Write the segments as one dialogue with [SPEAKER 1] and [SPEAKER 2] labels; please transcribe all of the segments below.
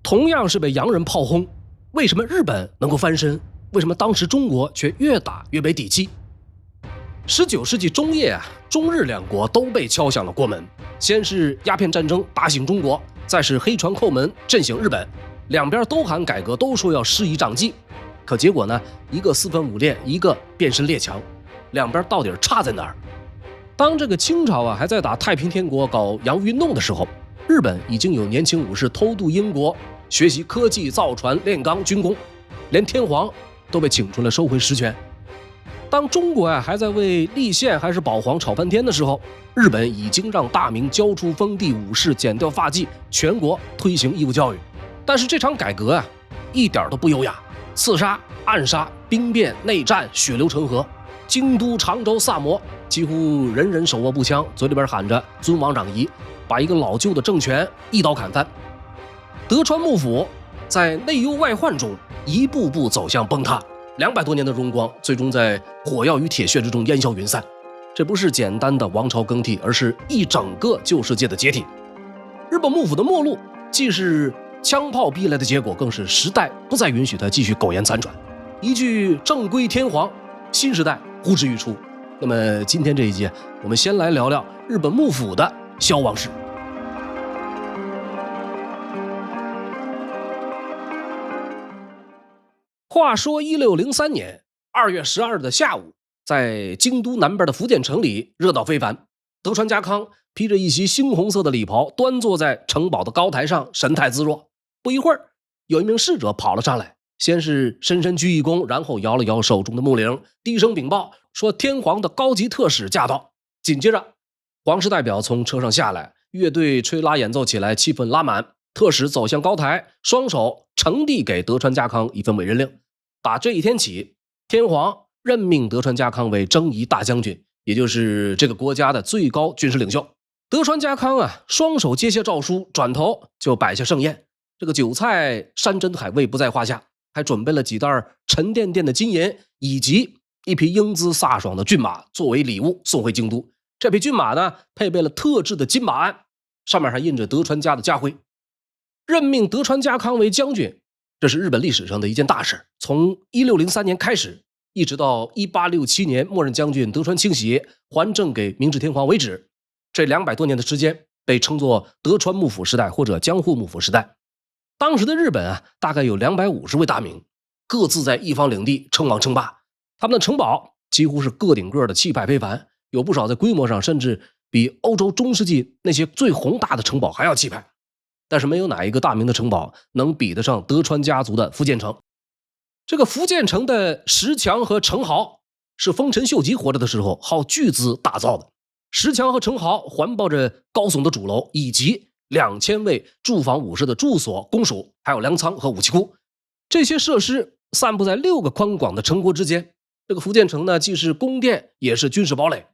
[SPEAKER 1] 同样是被洋人炮轰，为什么日本能够翻身？为什么当时中国却越打越没底气？19世纪中叶中日两国都被敲响了国门。先是鸦片战争打醒中国，再是黑船叩门震醒日本，两边都喊改革，都说要师夷长技。可结果呢，一个四分五裂，一个变身列强，两边到底差在哪儿？当这个清朝还在打太平天国搞洋务运动的时候，日本已经有年轻武士偷渡英国，学习科技、造船、炼钢、军工，连天皇都被请出来收回实权。当中国还在为立宪还是保皇吵翻天的时候，日本已经让大明交出封地武士，剪掉发髻，全国推行义务教育。但是这场改革一点都不优雅，刺杀、暗杀、兵变、内战，血流成河。京都、常州、萨摩几乎人人手握步枪，嘴里边喊着尊王攘夷，把一个老旧的政权一刀砍翻。德川幕府在内忧外患中一步步走向崩塌，200多年的荣光最终在火药与铁血之中烟消云散。这不是简单的王朝更替，而是一整个旧世界的解体。日本幕府的没落既是枪炮逼来的结果，更是时代不再允许他继续苟延残喘。一句正归天皇，新时代呼之欲出。那么今天这一集，我们先来聊聊日本幕府的消亡史。话说1603年2月12日的下午，在京都南边的福建城里热闹非凡。德川家康披着一袭猩红色的礼袍，端坐在城堡的高台上，神态自若。不一会儿，有一名侍者跑了上来，先是深深鞠一躬，然后摇了摇手中的木铃，低声禀报说天皇的高级特使驾到。紧接着，皇室代表从车上下来，乐队吹拉演奏起来，气氛拉满。特使走向高台，双手呈递给德川家康一份委任令。打这一天起，天皇任命德川家康为征夷大将军，也就是这个国家的最高军事领袖。德川家康双手接下诏书，转头就摆下盛宴。这个酒菜山珍海味不在话下，还准备了几袋沉甸甸的金银，以及一匹英姿飒爽的骏马作为礼物送回京都。这匹骏马呢，配备了特制的金马鞍，上面还印着德川家的家徽。任命德川家康为将军，这是日本历史上的一件大事。从1603年开始，一直到1867年默认将军德川庆喜还政给明治天皇为止，这200多年的时间被称作德川幕府时代或者江户幕府时代。当时的日本大概有250位大名，各自在一方领地称王称霸。他们的城堡几乎是个顶个的气派非凡，有不少在规模上甚至比欧洲中世纪那些最宏大的城堡还要气派。但是没有哪一个大名的城堡能比得上德川家族的福建城。这个福建城的石墙和城壕是丰臣秀吉活着的时候耗巨资打造的。石墙和城壕环抱着高耸的主楼，以及2000位驻防武士的住所、公署，还有粮仓和武器库。这些设施散布在6个宽广的城郭之间。这个福建城呢，既是宫殿，也是军事堡垒。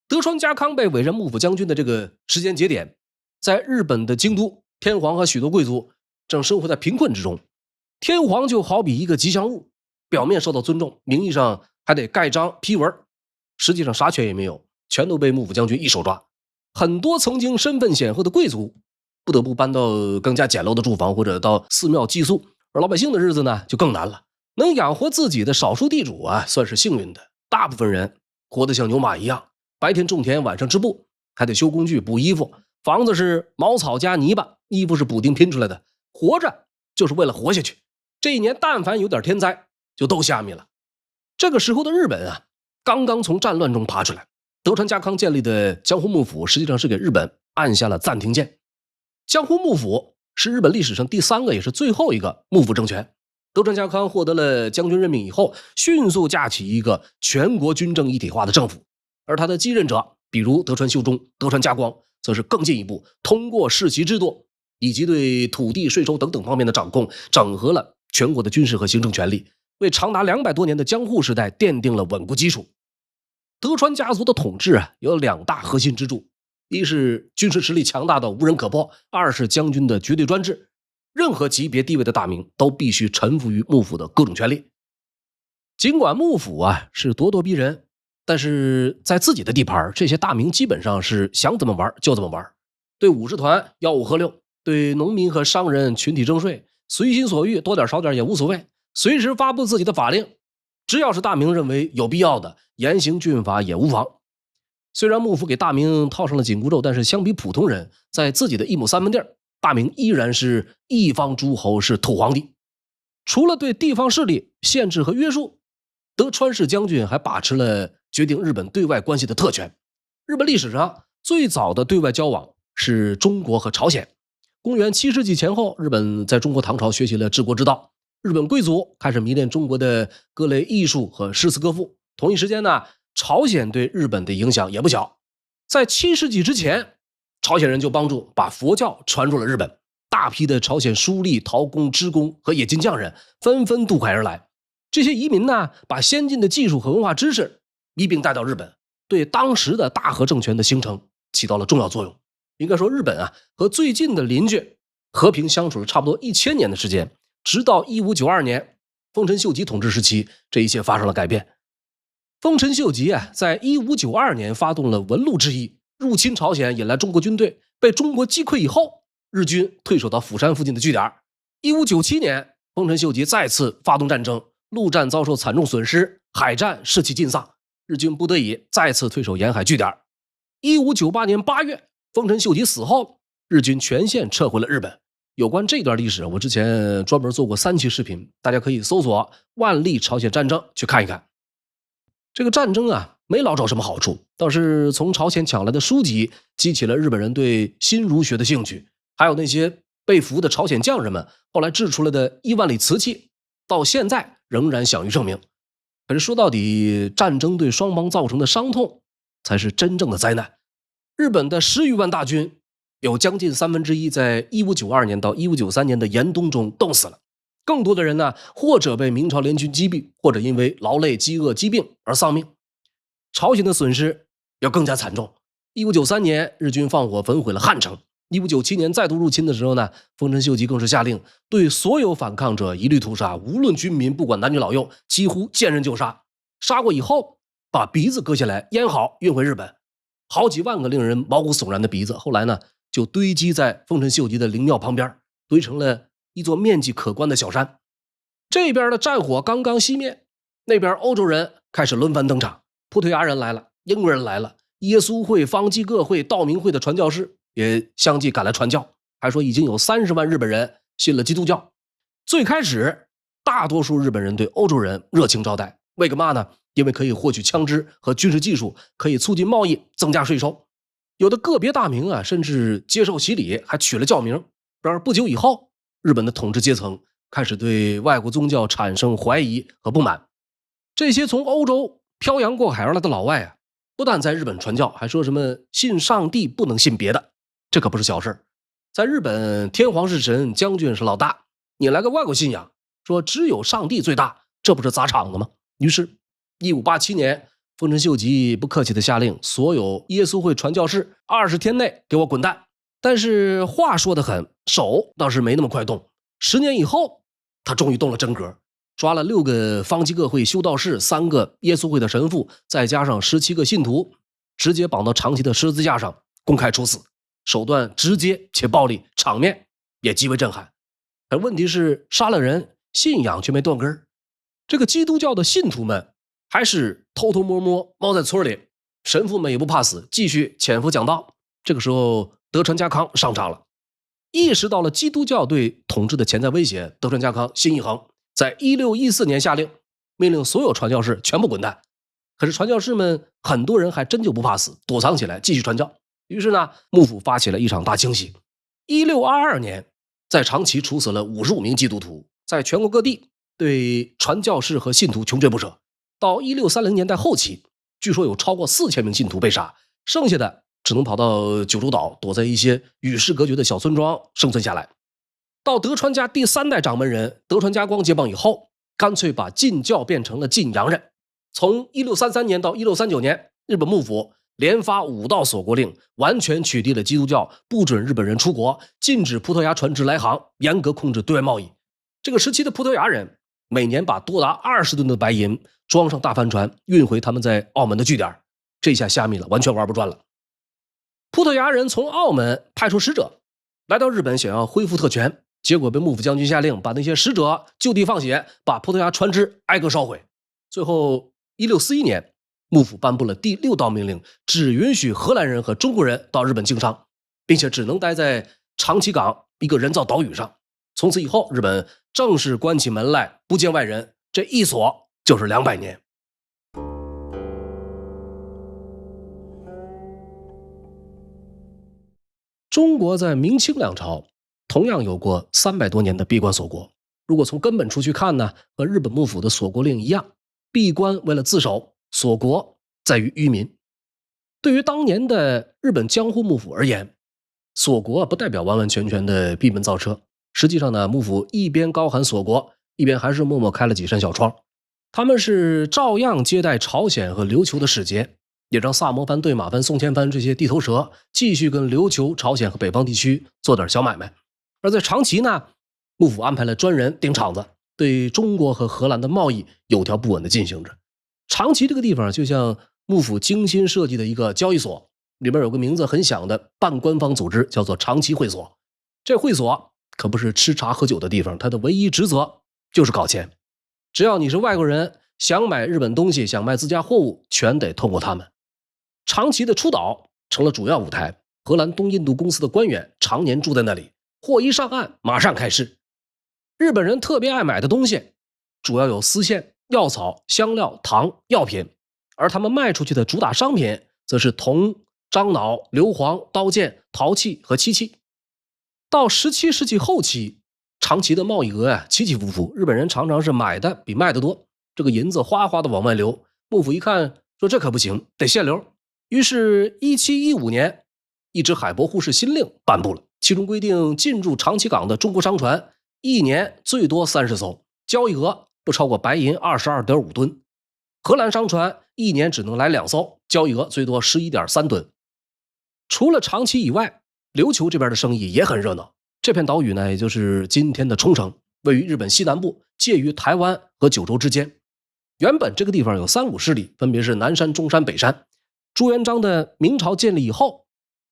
[SPEAKER 1] 德川家康被委任幕府将军的这个时间节点，在日本的京都，天皇和许多贵族正生活在贫困之中。天皇就好比一个吉祥物，表面受到尊重，名义上还得盖章批文，实际上啥权也没有，全都被幕府将军一手抓。很多曾经身份显赫的贵族不得不搬到更加简陋的住房，或者到寺庙寄宿，而老百姓的日子呢就更难了。能养活自己的少数地主算是幸运的，大部分人活得像牛马一样，白天种田，晚上织布，还得修工具、补衣服。房子是茅草加泥巴，衣服是补丁拼出来的，活着就是为了活下去。这一年但凡有点天灾，就都虾米了。这个时候的日本刚刚从战乱中爬出来，德川家康建立的江户幕府实际上是给日本按下了暂停键。江户幕府是日本历史上第3个也是最后一个幕府政权。德川家康获得了将军任命以后，迅速架起一个全国军政一体化的政府，而他的继任者比如德川秀忠、德川家光则是更进一步，通过世袭制度以及对土地、税收等等方面的掌控，整合了全国的军事和行政权力，为长达200多年的江户时代奠定了稳固基础。德川家族的统治有2大核心支柱，一是军事实力强大到无人可破，二是将军的绝对专制，任何级别地位的大名都必须臣服于幕府的各种权力。尽管幕府是咄咄逼人，但是在自己的地盘，这些大名基本上是想怎么玩就怎么玩，对武士团吆五喝六，对农民和商人群体征税，随心所欲，多点少点也无所谓，随时发布自己的法令，只要是大明认为有必要的，严刑峻法也无妨。虽然幕府给大明套上了紧箍咒，但是相比普通人，在自己的一亩三分地，大明依然是一方诸侯，是土皇帝。除了对地方势力限制和约束，德川氏将军还把持了决定日本对外关系的特权。日本历史上最早的对外交往是中国和朝鲜。公元7世纪前后，日本在中国唐朝学习了治国之道，日本贵族开始迷恋中国的各类艺术和诗词歌赋。同一时间呢，朝鲜对日本的影响也不小。在7世纪之前，朝鲜人就帮助把佛教传入了日本，大批的朝鲜书吏、陶工、织工和冶金匠人纷纷渡海而来。这些移民呢，把先进的技术和文化知识一并带到日本，对当时的大和政权的形成起到了重要作用。应该说，日本和最近的邻居和平相处了差不多1000年的时间，直到1592年丰臣秀吉统治时期，这一切发生了改变。丰臣秀吉在1592年发动了文禄之役，入侵朝鲜，引来中国军队，被中国击溃以后，日军退守到釜山附近的据点。1597年，丰臣秀吉再次发动战争，陆战遭受惨重损失，海战士气尽丧，日军不得已再次退守沿海据点。1598年8月，丰臣秀吉死后，日军全线撤回了日本。有关这段历史，我之前专门做过3期视频，大家可以搜索万历朝鲜战争去看一看。这个战争没捞着什么好处，倒是从朝鲜抢来的书籍激起了日本人对新儒学的兴趣，还有那些被俘的朝鲜匠人们后来制出来的1万里瓷器，到现在仍然享誉盛名。可是说到底，战争对双方造成的伤痛才是真正的灾难。日本的10余万大军有将近1/3在1592年到1593年的严冬中冻死了，更多的人呢，或者被明朝联军击毙，或者因为劳累、饥饿、疾病而丧命。朝鲜的损失要更加惨重。1593年，日军放火焚毁了汉城。1597年再度入侵的时候呢，丰臣秀吉更是下令对所有反抗者一律屠杀，无论军民，不管男女老幼，几乎见人就杀。杀过以后，把鼻子割下来腌好，运回日本。好几万个令人毛骨悚然的鼻子，后来呢，就堆积在丰臣秀吉的陵庙旁边，堆成了一座面积可观的小山。这边的战火刚刚熄灭，那边欧洲人开始轮番登场，葡萄牙人来了，英国人来了，耶稣会、方济各会、道明会的传教士也相继赶来传教，还说已经有30万日本人信了基督教。最开始，大多数日本人对欧洲人热情招待，为个嘛呢？因为可以获取枪支和军事技术，可以促进贸易，增加税收。有的个别大名甚至接受洗礼，还取了教名。然而不久以后，日本的统治阶层开始对外国宗教产生怀疑和不满。这些从欧洲漂洋过海而来的老外不但在日本传教，还说什么信上帝不能信别的，这可不是小事。在日本，天皇是神，将军是老大，你来个外国信仰，说只有上帝最大，这不是砸场子吗？于是1587年，丰臣秀吉不客气地下令所有耶稣会传教士20天内给我滚蛋。但是话说得狠，手倒是没那么快动。10年以后，他终于动了真格，抓了6个方济各会修道士、3个耶稣会的神父，再加上17个信徒，直接绑到长期的十字架上公开处死，手段直接且暴力，场面也极为震撼。而问题是，杀了人，信仰却没断根。这个基督教的信徒们还是偷偷摸摸猫在村里，神父们也不怕死，继续潜伏讲道。这个时候，德川家康上场了，意识到了基督教对统治的潜在威胁。德川家康心一横，在1614年下令，命令所有传教士全部滚蛋。可是传教士们很多人还真就不怕死，躲藏起来继续传教。于是呢，幕府发起了一场大清洗。1622年，在长崎处死了55名基督徒，在全国各地对传教士和信徒穷追不舍。到1630年代后期，据说有超过4000名信徒被杀，剩下的只能跑到九州岛，躲在一些与世隔绝的小村庄生存下来。到德川家第3代掌门人德川家光接棒以后，干脆把禁教变成了禁洋人。从1633年到1639年，日本幕府连发5道锁国令，完全取缔了基督教，不准日本人出国，禁止葡萄牙船只来航，严格控制对外贸易。这个时期的葡萄牙人每年把多达20吨的白银装上大帆船，运回他们在澳门的据点。这下虾米了，完全玩不转了。葡萄牙人从澳门派出使者，来到日本想要恢复特权，结果被幕府将军下令把那些使者就地放血，把葡萄牙船只挨个烧毁。最后1641年，幕府颁布了第6道命令，只允许荷兰人和中国人到日本经商，并且只能待在长崎港一个人造岛屿上。从此以后，日本正式关起门来，不见外人，这一锁就是200年。中国在明清两朝同样有过300多年的闭关锁国。如果从根本处去看呢，和日本幕府的锁国令一样，闭关为了自守，锁国在于愚民。对于当年的日本江户幕府而言，锁国不代表完完全全的闭门造车。实际上呢，幕府一边高喊锁国，一边还是默默开了几扇小窗。他们是照样接待朝鲜和琉球的使节，也让萨摩藩、对马藩、宋前藩这些地头蛇继续跟琉球、朝鲜和北方地区做点小买卖。而在长崎呢，幕府安排了专人盯场子，对中国和荷兰的贸易有条不紊地进行着。长崎这个地方就像幕府精心设计的一个交易所，里边有个名字很响的半官方组织，叫做长崎会所。这会所可不是吃茶喝酒的地方，它的唯一职责就是搞钱。只要你是外国人，想买日本东西，想卖自家货物，全得通过他们。长崎的出岛成了主要舞台，荷兰东印度公司的官员常年住在那里，货一上岸马上开市。日本人特别爱买的东西主要有丝线、药草、香料、糖、药品，而他们卖出去的主打商品则是铜、樟脑、硫磺、刀剑、陶器和漆器。到17世纪后期，长崎的贸易额起起伏伏，日本人常常是买的比卖的多，这个银子哗哗的往外流。幕府一看说这可不行，得限流。于是1715年一纸海博护市新令颁布了，其中规定进入长崎港的中国商船一年最多30艘，交易额不超过白银 22.5 吨。荷兰商船一年只能来2艘，交易额最多 11.3 吨。除了长崎以外，琉球这边的生意也很热闹。这片岛屿呢，也就是今天的冲绳，位于日本西南部，介于台湾和九州之间。原本这个地方有3股势力，分别是南山、中山、北山。朱元璋的明朝建立以后，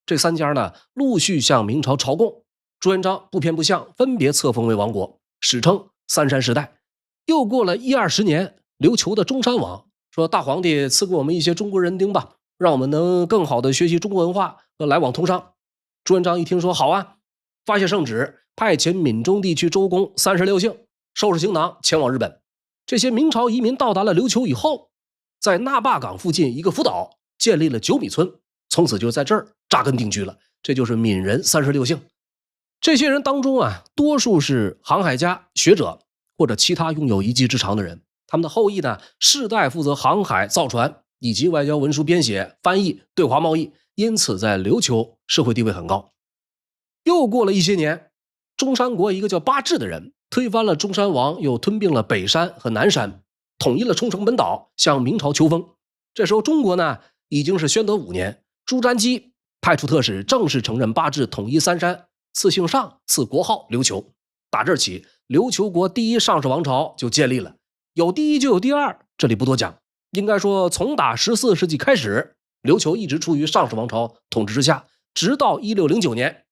[SPEAKER 1] 这3家呢陆续向明朝朝贡。朱元璋不偏不向，分别册封为王国，史称3山时代。又过了10-20年，琉球的中山王说：“大皇帝赐给我们一些中国人丁吧，让我们能更好的学习中国文化和来往通商。”朱元璋一听说好啊，发下圣旨，派遣闽中地区州公36姓收拾行囊前往日本。这些明朝移民到达了琉球以后，在那霸港附近一个浮岛建立了九米村，从此就在这儿扎根定居了。这就是闽人36姓。这些人当中啊，多数是航海家、学者或者其他拥有一技之长的人。他们的后裔呢，世代负责航海、造船以及外交文书编写、翻译、对华贸易，因此在琉球社会地位很高。又过了一些年，中山国一个叫八智的人推翻了中山王，又吞并了北山和南山，统一了冲绳本岛，向明朝求封。这时候中国呢已经是宣德5年，朱瞻基派出特使正式承认八智统一3山，赐姓上，赐国号琉球。打这儿起，琉球国第一上氏王朝就建立了。有第一就有第二，这里不多讲。应该说从打14世纪开始，琉球一直处于上氏王朝统治之下，直到1609年，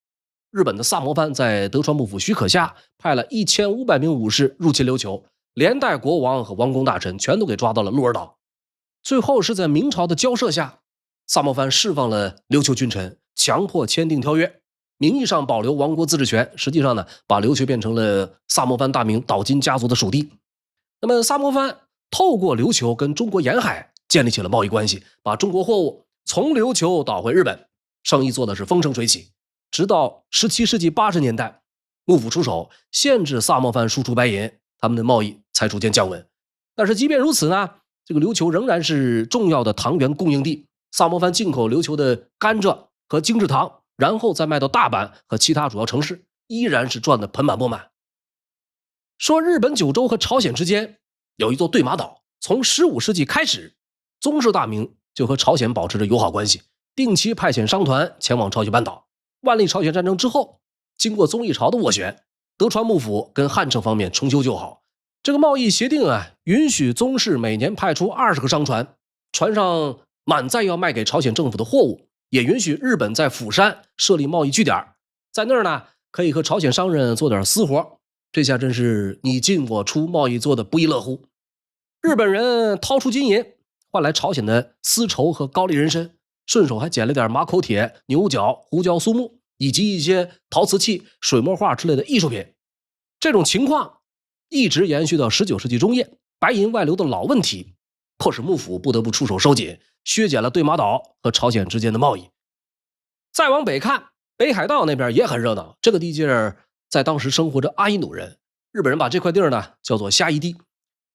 [SPEAKER 1] 日本的萨摩藩在德川幕府许可下，派了1500名武士入侵琉球，连带国王和王公大臣全都给抓到了鹿儿岛。最后是在明朝的交涉下，萨摩藩释放了琉球君臣，强迫签订条约，名义上保留王国自治权，实际上呢，把琉球变成了萨摩藩大名岛津家族的属地。那么萨摩藩透过琉球跟中国沿海建立起了贸易关系，把中国货物从琉球导回日本，生意做的是风生水起。直到17世纪80年代，幕府出手限制萨摩藩输出白银，他们的贸易才逐渐降温。但是即便如此呢，这个琉球仍然是重要的糖源供应地，萨摩藩进口琉球的甘蔗和精制糖，然后再卖到大阪和其他主要城市，依然是赚得盆满钵满。说日本九州和朝鲜之间有一座对马岛，从15世纪开始，宗室大名就和朝鲜保持着友好关系，定期派遣商团前往朝鲜半岛。万历朝鲜战争之后，经过宗义朝的斡旋，德川幕府跟汉城方面重修旧好。这个贸易协定啊，允许宗室每年派出20个商船，船上满载要卖给朝鲜政府的货物，也允许日本在釜山设立贸易据点。在那儿呢可以和朝鲜商人做点私活，这下真是你进我出，贸易做的不亦乐乎。日本人掏出金银换来朝鲜的丝绸和高丽人参，顺手还捡了点马口铁、牛角、胡椒、苏木以及一些陶瓷器、水墨画之类的艺术品。这种情况一直延续到19世纪中叶，白银外流的老问题迫使幕府不得不出手收紧，削减了对马岛和朝鲜之间的贸易。再往北看，北海道那边也很热闹，这个地界在当时生活着阿伊努人，日本人把这块地呢叫做虾夷地。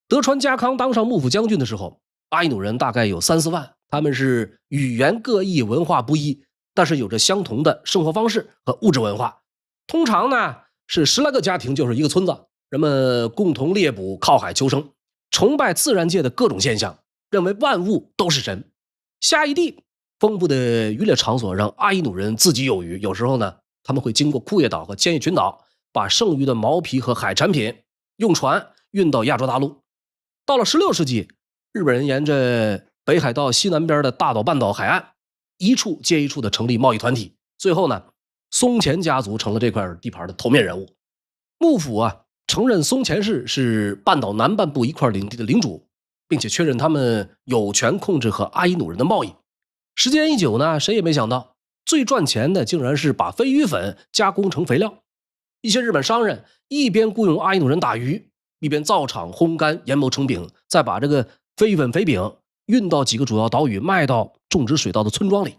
[SPEAKER 1] 德川家康当上幕府将军的时候，阿伊努人大概有3-4万，他们是语言各异，文化不一，但是有着相同的生活方式和物质文化。通常呢是10来个家庭就是一个村子，人们共同猎捕，靠海求生，崇拜自然界的各种现象，认为万物都是神。虾夷地丰富的渔猎场所让阿伊努人自己有余，有时候呢他们会经过库页岛和千叶群岛，把剩余的毛皮和海产品用船运到亚洲大陆。到了16世纪，日本人沿着北海道西南边的大岛半岛海岸一处接一处的成立贸易团体，最后呢松前家族成了这块地盘的头面人物。幕府承认松前氏是半岛南半部一块领地的领主，并且确认他们有权控制和阿伊努人的贸易。时间一久呢，谁也没想到最赚钱的竟然是把飞鱼粉加工成肥料。一些日本商人一边雇佣阿伊努人打鱼，一边造厂烘干研磨成饼，再把这个飞鱼粉肥饼运到几个主要岛屿，卖到种植水稻的村庄里。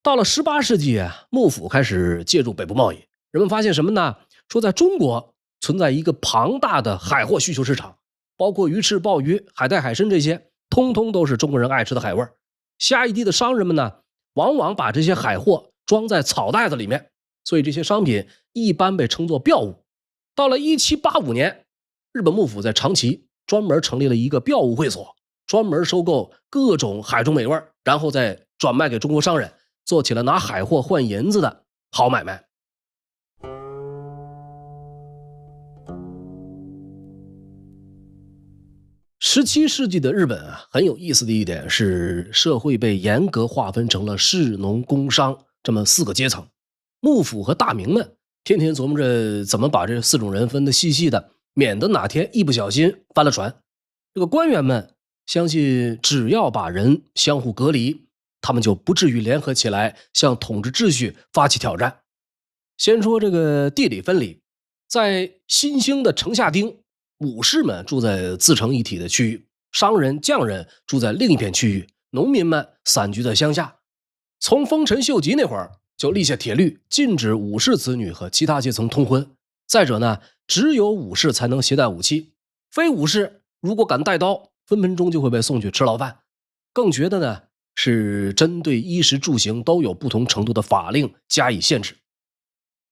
[SPEAKER 1] 到了18世纪幕府开始介入北部贸易，人们发现什么呢？说在中国存在一个庞大的海货需求市场，包括鱼翅、鲍鱼、海带、海参这些，通通都是中国人爱吃的海味。虾夷地的商人们呢，往往把这些海货装在草袋子里面，所以这些商品一般被称作镖物。到了1785年，日本幕府在长崎专门成立了一个镖物会所，专门收购各种海中美味，然后再转卖给中国商人，做起了拿海货换银子的好买卖。17世纪的日本很有意思的一点是，社会被严格划分成了士农工商这么4个阶层。幕府和大名们天天琢磨着怎么把这4种人分得细细的，免得哪天一不小心翻了船。这个官员们相信只要把人相互隔离，他们就不至于联合起来向统治秩序发起挑战。先说这个地理分离，在新兴的城下町，武士们住在自成一体的区域，商人、匠人住在另一片区域，农民们散居在乡下。从丰臣秀吉那会儿就立下铁律，禁止武士子女和其他阶层通婚。再者呢，只有武士才能携带武器，非武士如果敢带刀，分分钟就会被送去吃牢饭。更觉得呢，是针对衣食住行都有不同程度的法令加以限制。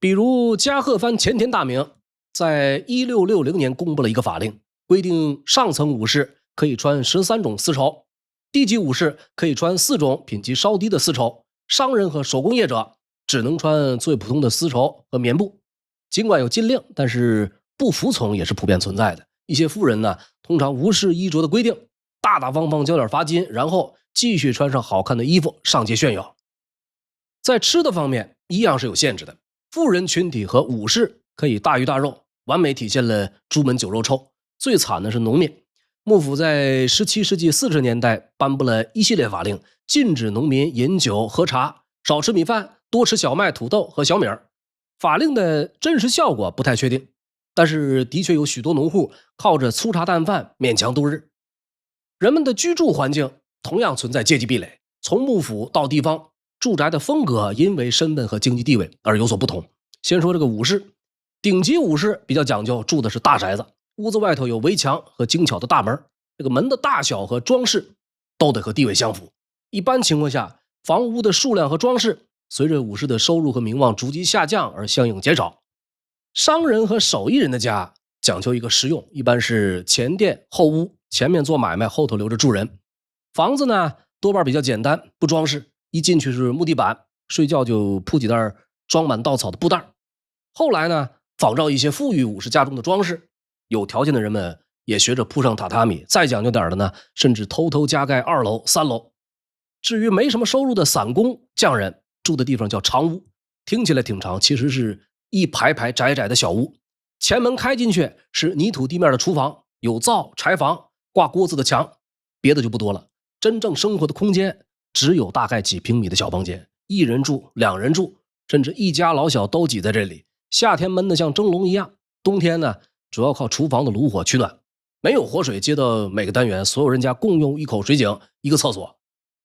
[SPEAKER 1] 比如加贺藩前田大名在1660年公布了一个法令，规定上层武士可以穿13种丝绸，低级武士可以穿4种品级稍低的丝绸，商人和手工业者只能穿最普通的丝绸和棉布。尽管有禁令，但是不服从也是普遍存在的。一些富人呢，通常无视衣着的规定，大大方方交点罚金，然后继续穿上好看的衣服上街炫耀。在吃的方面一样是有限制的，富人群体和武士可以大鱼大肉，完美体现了朱门酒肉臭。最惨的是农民，幕府在17世纪40年代颁布了一系列法令，禁止农民饮酒喝茶，少吃米饭，多吃小麦、土豆和小米儿。法令的真实效果不太确定，但是的确有许多农户靠着粗茶淡饭勉强度日。人们的居住环境同样存在阶级壁垒，从幕府到地方，住宅的风格因为身份和经济地位而有所不同。先说这个武士，顶级武士比较讲究，住的是大宅子，屋子外头有围墙和精巧的大门，这个门的大小和装饰都得和地位相符。一般情况下，房屋的数量和装饰随着武士的收入和名望逐级下降而相应减少。商人和手艺人的家讲究一个实用，一般是前殿后屋，前面做买卖，后头留着住人。房子呢多半比较简单，不装饰，一进去是木地板，睡觉就铺几袋装满稻草的布袋。后来呢，仿照一些富裕武士家中的装饰，有条件的人们也学着铺上榻榻米，再讲究点的呢，甚至偷偷加盖2楼、3楼。至于没什么收入的散工匠人，住的地方叫长屋，听起来挺长，其实是一排排窄窄的小屋，前门开进去是泥土地面的厨房，有灶、柴房、挂锅子的墙，别的就不多了。真正生活的空间只有大概几平米的小房间，一人住、两人住，甚至一家老小都挤在这里。夏天闷得像蒸笼一样，冬天呢，主要靠厨房的炉火取暖。没有活水接到每个单元，所有人家共用一口水井、一个厕所。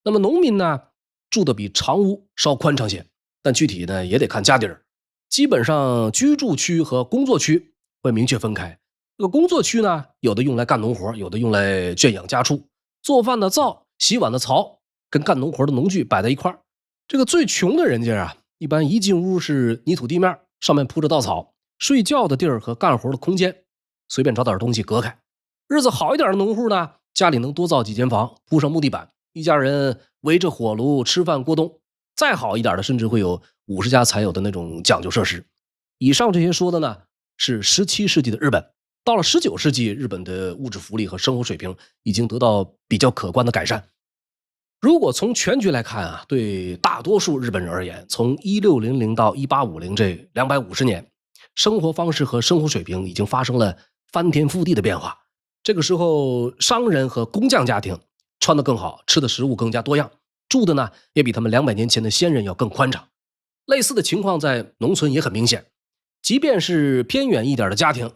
[SPEAKER 1] 那么农民呢，住的比常屋稍宽敞些，但具体呢也得看家底儿。基本上居住区和工作区会明确分开。这个工作区呢，有的用来干农活，有的用来圈养家畜。做饭的灶、洗碗的槽跟干农活的农具摆在一块儿。这个最穷的人家啊，一般一进屋是泥土地面，上面铺着稻草，睡觉的地儿和干活的空间随便找点东西隔开。日子好一点的农户呢，家里能多造几间房，铺上木地板，一家人围着火炉吃饭过冬。再好一点的，甚至会有50家才有的那种讲究设施。以上这些说的呢，是17世纪的日本。到了19世纪，日本的物质福利和生活水平已经得到比较可观的改善。如果从全局来看啊，对大多数日本人而言，从1600到1850这250年，生活方式和生活水平已经发生了翻天覆地的变化。这个时候，商人和工匠家庭穿得更好，吃的食物更加多样，住的呢也比他们200年前的先人要更宽敞。类似的情况在农村也很明显，即便是偏远一点的家庭，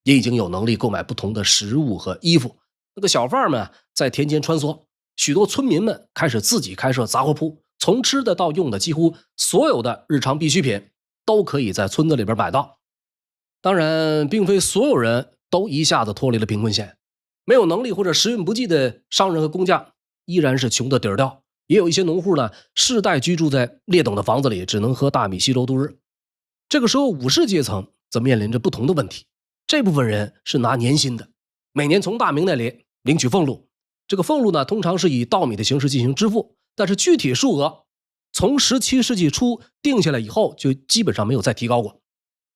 [SPEAKER 1] 也已经有能力购买不同的食物和衣服。那个小贩们在田间穿梭，许多村民们开始自己开设杂货铺，从吃的到用的，几乎所有的日常必需品都可以在村子里边买到。当然，并非所有人都一下子脱离了贫困线，没有能力或者时运不济的商人和工匠依然是穷得底儿掉。也有一些农户呢，世代居住在劣等的房子里，只能喝大米稀粥度日。这个时候，武士阶层则面临着不同的问题。这部分人是拿年薪的，每年从大名那里领取俸禄。这个俸禄呢，通常是以稻米的形式进行支付，但是具体数额从17世纪初定下来以后，就基本上没有再提高过。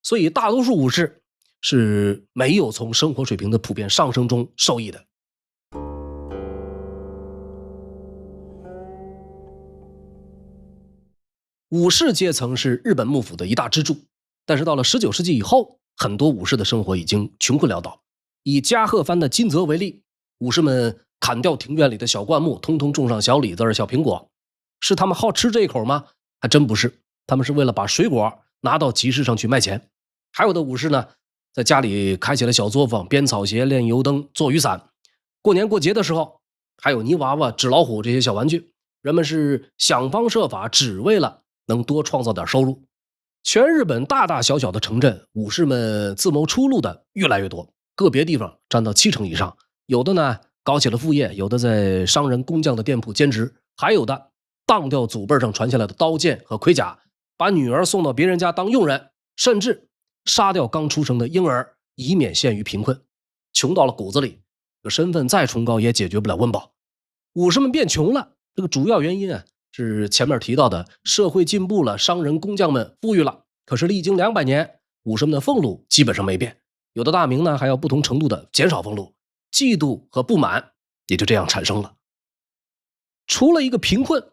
[SPEAKER 1] 所以大多数武士是没有从生活水平的普遍上升中受益的。武士阶层是日本幕府的一大支柱，但是到了19世纪以后，很多武士的生活已经穷困潦倒。以加贺藩的金泽为例，武士们砍掉庭院里的小灌木，通通种上小李子、小苹果。是他们好吃这一口吗？还真不是，他们是为了把水果拿到集市上去卖钱。还有的武士呢，在家里开起了小作坊，编草鞋、炼油灯、做雨伞。过年过节的时候，还有泥娃娃、纸老虎这些小玩具。人们是想方设法，只为了能多创造点收入。全日本大大小小的城镇，武士们自谋出路的越来越多，个别地方占到70%以上。有的呢搞起了副业，有的在商人工匠的店铺兼职，还有的当掉祖辈上传下来的刀剑和盔甲，把女儿送到别人家当佣人，甚至杀掉刚出生的婴儿，以免陷于贫困。穷到了骨子里，这个身份再崇高也解决不了温饱。武士们变穷了，这个主要原因是前面提到的社会进步了，商人工匠们富裕了。可是历经200年，武士们的俸禄基本上没变，有的大名呢还要不同程度的减少俸禄，嫉妒和不满也就这样产生了。除了一个贫困，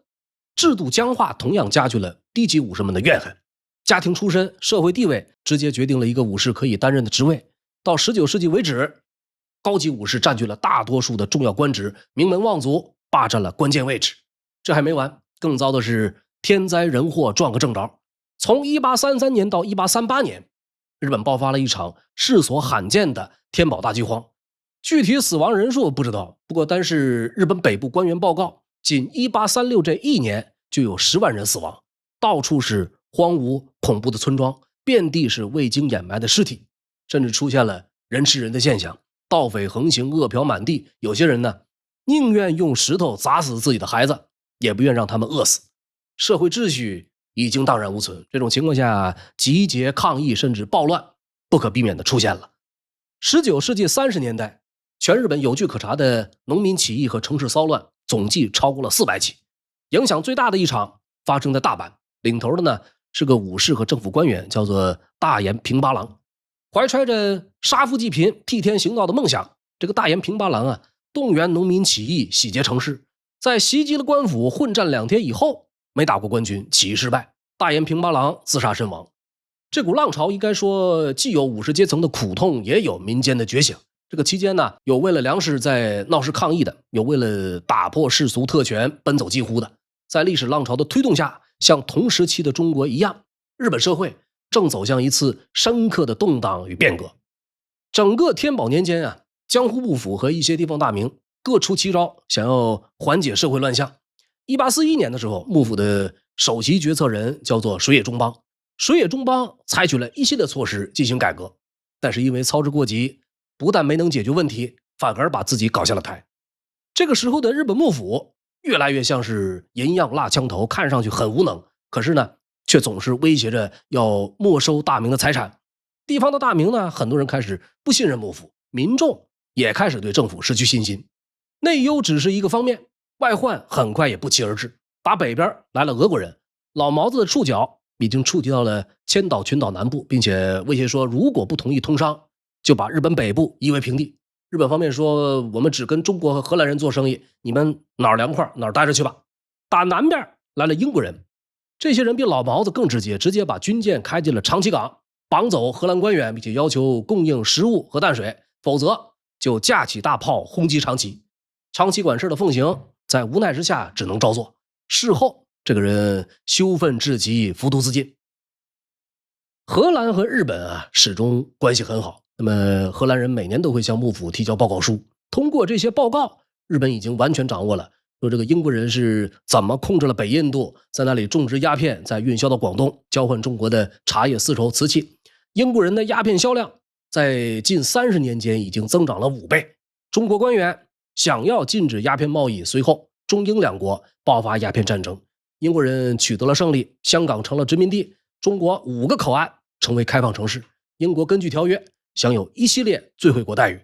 [SPEAKER 1] 制度僵化同样加剧了低级武士们的怨恨。家庭出身、社会地位直接决定了一个武士可以担任的职位。到19世纪为止，高级武士占据了大多数的重要官职，名门望族霸占了关键位置。这还没完，更糟的是天灾人祸撞个正着。从1833年到1838年，日本爆发了一场世所罕见的天宝大饥荒。具体死亡人数不知道，不过单是日本北部官员报告，仅1836这一年就有10万人死亡，到处是荒芜恐怖的村庄，遍地是未经掩埋的尸体，甚至出现了人吃人的现象，盗匪横行，饿殍满地。有些人呢，宁愿用石头砸死自己的孩子，也不愿让他们饿死。社会秩序已经荡然无存，这种情况下，集结抗议甚至暴乱不可避免地出现了。19世纪30年代，全日本有据可查的农民起义和城市骚乱总计超过了400起。影响最大的一场发生在大阪，领头的呢是个武士和政府官员，叫做大岩平八郎。怀揣着杀富济贫、替天行道的梦想，这个大岩平八郎动员农民起义，洗劫城市。在袭击了官府，混战2天以后，没打过官军，起义失败。大岩平八郎自杀身亡。这股浪潮应该说既有武士阶层的苦痛，也有民间的觉醒。这个期间呢，有为了粮食在闹市抗议的，有为了打破世俗特权奔走疾呼的。在历史浪潮的推动下，像同时期的中国一样，日本社会正走向一次深刻的动荡与变革。整个天宝年间啊，江户幕府和一些地方大名各出奇招，想要缓解社会乱象。1841年的时候，幕府的首席决策人叫做水野忠邦。水野忠邦采取了一系列措施进行改革，但是因为操之过急，不但没能解决问题，反而把自己搞下了台。这个时候的日本幕府越来越像是银样蜡枪头，看上去很无能，可是呢，却总是威胁着要没收大名的财产。地方的大名呢，很多人开始不信任幕府，民众也开始对政府失去信心。内忧只是一个方面，外患很快也不期而至。打北边来了俄国人，老毛子的触角已经触及到了千岛群岛南部，并且威胁说，如果不同意通商，就把日本北部夷为平地。日本方面说，我们只跟中国和荷兰人做生意，你们哪儿凉快哪儿待着去吧。打南边来了英国人，这些人比老毛子更直接，直接把军舰开进了长崎港，绑走荷兰官员，并且要求供应食物和淡水，否则就架起大炮轰击长崎。长崎管事的奉行在无奈之下只能照做。事后这个人羞愤至极，服毒自尽。荷兰和日本啊始终关系很好，那么荷兰人每年都会向幕府提交报告书，通过这些报告，日本已经完全掌握了说这个英国人是怎么控制了北印度，在那里种植鸦片，再运销到广东，交换中国的茶叶、丝绸、瓷器。英国人的鸦片销量在近30年间已经增长了5倍。中国官员想要禁止鸦片贸易，随后中英两国爆发鸦片战争，英国人取得了胜利，香港成了殖民地，中国5个口岸成为开放城市。英国根据条约享有一系列最惠国待遇，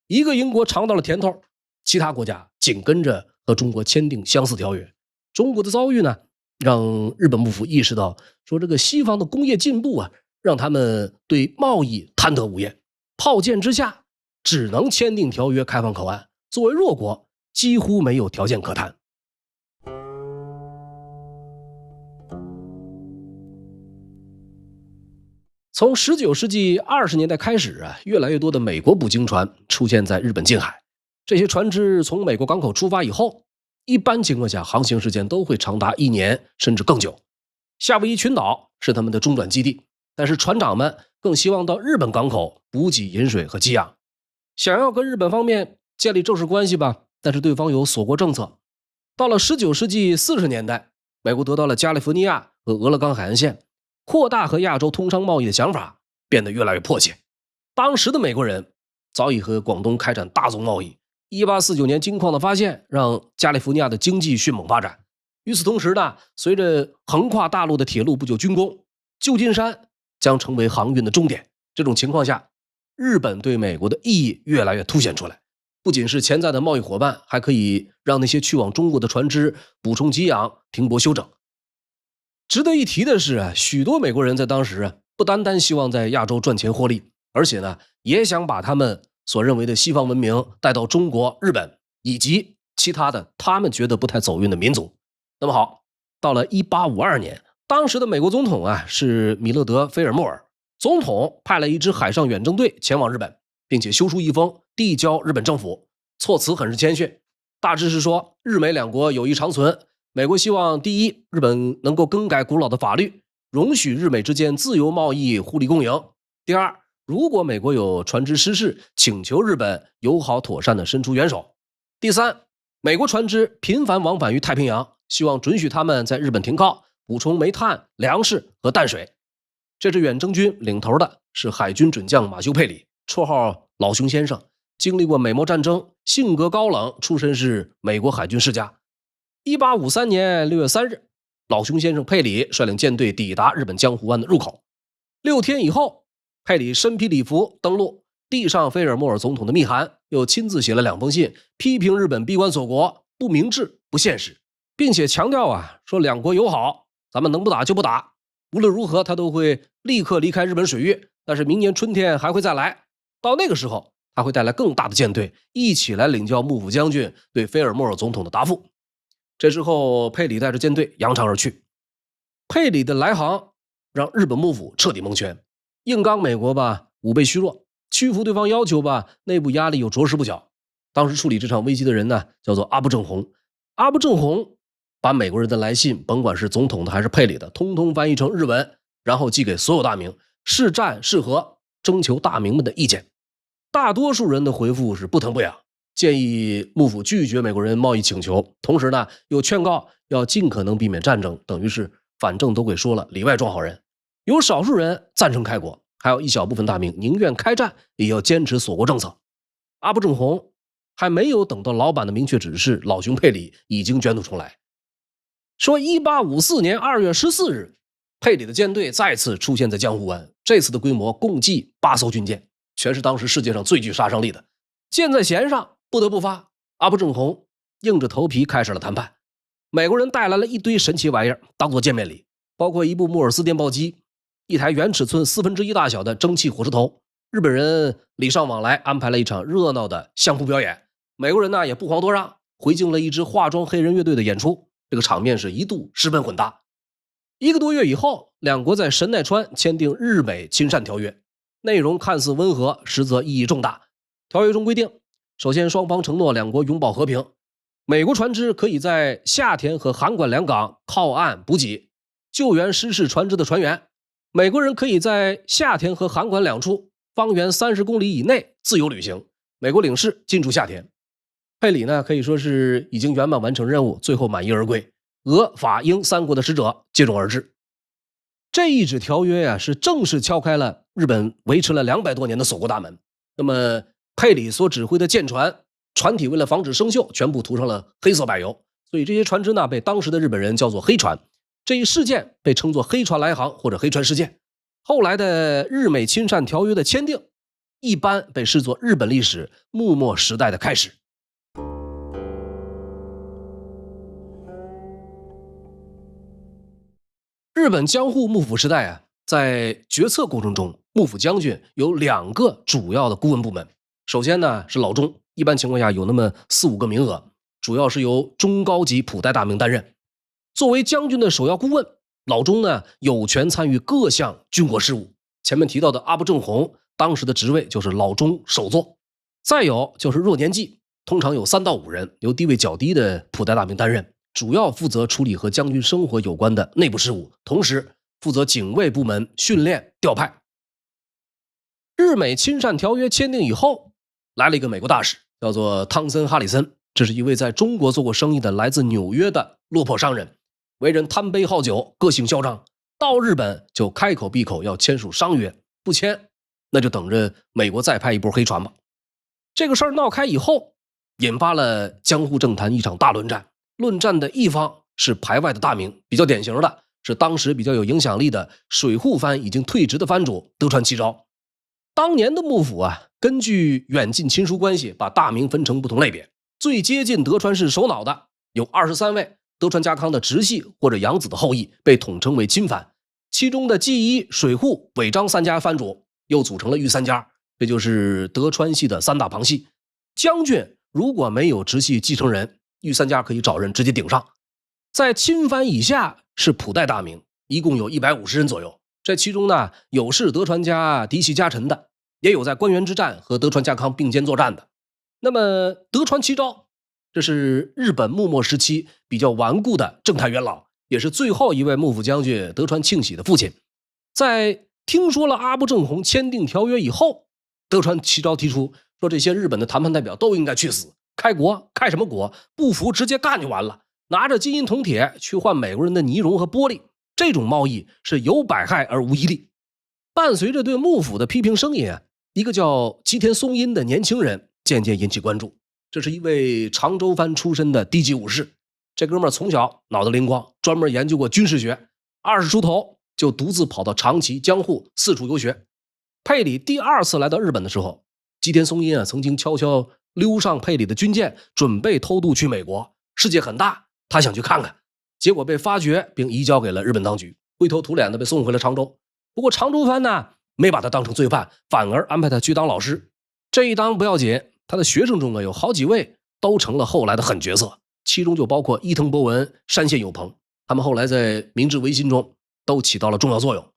[SPEAKER 1] 一个英国尝到了甜头，其他国家紧跟着和中国签订相似条约。中国的遭遇呢，让日本幕府意识到说，这个西方的工业进步啊，让他们对贸易贪得无厌，炮舰之下只能签订条约开放口岸，作为弱国几乎没有条件可谈。从19世纪20年代开始啊，越来越多的美国捕鲸船出现在日本近海。这些船只从美国港口出发以后，一般情况下航行时间都会长达1年甚至更久。夏威夷群岛是他们的中转基地，但是船长们更希望到日本港口补给饮水和给养。想要跟日本方面建立正式关系吧，但是对方有锁国政策。到了19世纪40年代，美国得到了加利福尼亚和俄勒冈海岸线，扩大和亚洲通商贸易的想法变得越来越迫切。当时的美国人早已和广东开展大宗贸易。1849年金矿的发现让加利福尼亚的经济迅猛发展。与此同时呢，随着横跨大陆的铁路不久竣工，旧金山将成为航运的终点。这种情况下，日本对美国的意义越来越凸显出来，不仅是潜在的贸易伙伴，还可以让那些去往中国的船只补充给养、停泊休整。值得一提的是啊，许多美国人在当时啊，不单单希望在亚洲赚钱获利，而且呢，也想把他们所认为的西方文明带到中国、日本以及其他的他们觉得不太走运的民族。那么好，到了1852年，当时的美国总统啊是米勒德·菲尔莫尔，总统派了一支海上远征队前往日本，并且修书一封递交日本政府，措辞很是谦逊，大致是说日美两国友谊长存，美国希望第一，日本能够更改古老的法律，容许日美之间自由贸易互利共赢。第二，如果美国有船只失事，请求日本友好妥善地伸出援手。第三，美国船只频繁往返于太平洋，希望准许他们在日本停靠，补充煤炭、粮食和淡水。这支远征军领头的是海军准将马修·佩里，绰号老熊先生，经历过美墨战争，性格高冷，出身是美国海军世家。1853年6月3日，老熊先生佩里率领舰队抵达日本江湖湾的入口。6天以后，佩里身披礼服登陆，递上菲尔莫尔总统的密函，又亲自写了2封信，批评日本闭关锁国，不明智、不现实，并且强调说两国友好，咱们能不打就不打，无论如何他都会立刻离开日本水域，但是明年春天还会再来，到那个时候他会带来更大的舰队，一起来领教幕府将军对菲尔莫尔总统的答复。这之后佩里带着舰队扬长而去。佩里的来航让日本幕府彻底蒙圈，硬刚美国吧，武备虚弱，屈服对方要求吧，内部压力又着实不小。当时处理这场危机的人呢，叫做阿部正弘。阿部正弘把美国人的来信，甭管是总统的还是佩里的，通通翻译成日文，然后寄给所有大名，是战是和，征求大名们的意见。大多数人的回复是不疼不痒，建议幕府拒绝美国人贸易请求，同时呢又劝告要尽可能避免战争，等于是反正都给说了，里外装好人。有少数人赞成开国，还有一小部分大名宁愿开战也要坚持锁国政策。阿部正弘还没有等到老板的明确指示，老熊佩里已经卷土重来。说1854年2月14日，佩里的舰队再次出现在江户湾，这次的规模共计8艘军舰，全是当时世界上最具杀伤力的。箭在弦上，不得不发。阿部正弘硬着头皮开始了谈判。美国人带来了一堆神奇玩意儿当做见面礼，包括一部莫尔斯电报机，一台原尺寸1/4大小的蒸汽火车头。日本人礼尚往来，安排了一场热闹的相扑表演。美国人呢也不遑多让，回敬了一支化妆黑人乐队的演出，这个场面是一度十分混搭。1个多月以后，两国在神奈川签订日美亲善条约，内容看似温和，实则意义重大。条约中规定，首先双方承诺两国永保和平，美国船只可以在夏田和函馆两港靠岸补给，救援失事船只的船员。美国人可以在夏田和函馆两处方圆30公里以内自由旅行，美国领事进驻夏田。佩里呢可以说是已经圆满完成任务，最后满意而归。俄法英3国的使者接踵而至。这一纸条约呀，是正式敲开了日本维持了200多年的锁国大门。那么佩里所指挥的舰船，船体为了防止生锈，全部涂上了黑色柏油，所以这些船只呢被当时的日本人叫做黑船。这一事件被称作黑船来航或者黑船事件。后来的日美亲善条约的签订，一般被视作日本历史幕末时代的开始。日本江户幕府时代啊，在决策过程中，幕府将军有2个主要的顾问部门。首先呢是老中，一般情况下有那么4、5个名额，主要是由中高级普代大名担任。作为将军的首要顾问，老中呢有权参与各项军国事务。前面提到的阿部正弘，当时的职位就是老中首座。再有就是弱年纪，通常有3到5人，由地位较低的普代大名担任，主要负责处理和将军生活有关的内部事务，同时负责警卫部门训练调派。日美亲善条约签订以后，来了一个美国大使，叫做汤森·哈里森。这是一位在中国做过生意的来自纽约的落魄商人，为人贪杯好酒，个性嚣张。到日本就开口闭口要签署商约，不签那就等着美国再派一波黑船吧。这个事儿闹开以后，引发了江户政坛一场大论战。论战的一方是排外的大名，比较典型的是当时比较有影响力的水户藩已经退职的藩主德川齐昭。当年的幕府啊，根据远近亲疏关系，把大名分成不同类别，最接近德川氏首脑的有23位德川家康的直系或者养子的后裔，被统称为亲藩。其中的纪伊、水户、尾张3家藩主又组成了御三家，这就是德川系的3大旁系。将军如果没有直系继承人，御三家可以找人直接顶上。在亲藩以下是普代大名，一共有150人左右。这其中呢，有是德川家嫡系家臣的，也有在关原之战和德川家康并肩作战的。那么德川齐昭，这是日本幕末时期比较顽固的政坛元老，也是最后一位幕府将军德川庆喜的父亲。在听说了阿部正弘签订条约以后，德川齐昭提出说，这些日本的谈判代表都应该去死，开国开什么国，不服直接干就完了，拿着金银铜铁去换美国人的泥绒和玻璃，这种贸易是有百害而无一利。伴随着对幕府的批评声音啊，一个叫吉田松阴的年轻人渐渐引起关注。这是一位长州藩出身的低级武士，这哥们儿从小脑子灵光，专门研究过军事学，20出头就独自跑到长崎、江户四处游学。佩里第2次来到日本的时候，吉田松阴啊曾经悄悄溜上佩里的军舰，准备偷渡去美国。世界很大，他想去看看，结果被发掘并移交给了日本当局，灰头土脸的被送回了常州。不过常州藩呢没把他当成罪犯，反而安排他去当老师。这一当不要紧，他的学生中有好几位都成了后来的狠角色，其中就包括伊藤博文、山县有朋。他们后来在明治维新中都起到了重要作用。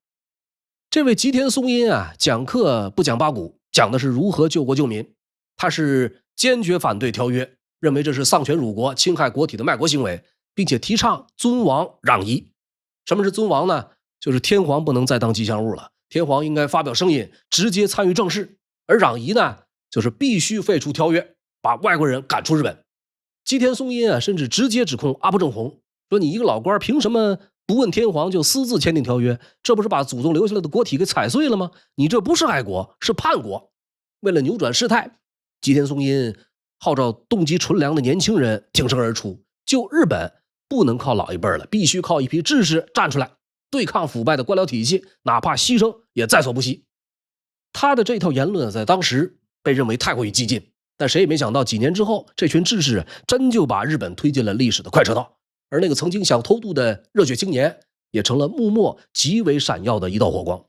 [SPEAKER 1] 这位吉田松阴啊，讲课不讲八股，讲的是如何救国救民。他是坚决反对条约，认为这是丧权辱国、侵害国体的卖国行为，并且提倡尊王攘夷。什么是尊王呢？就是天皇不能再当吉祥物了，天皇应该发表声音，直接参与政事。而攘夷呢，就是必须废除条约，把外国人赶出日本。吉田松阴啊，甚至直接指控阿部正弘，说你一个老官凭什么不问天皇就私自签订条约？这不是把祖宗留下来的国体给踩碎了吗？你这不是爱国，是叛国。为了扭转事态，吉田松阴号召动机纯良的年轻人挺身而出，救日本不能靠老一辈了，必须靠一批志士站出来对抗腐败的官僚体系，哪怕牺牲也在所不惜。他的这套言论在当时被认为太过于激进，但谁也没想到几年之后，这群志士真就把日本推进了历史的快车道，而那个曾经想偷渡的热血青年也成了幕末极为闪耀的一道火光。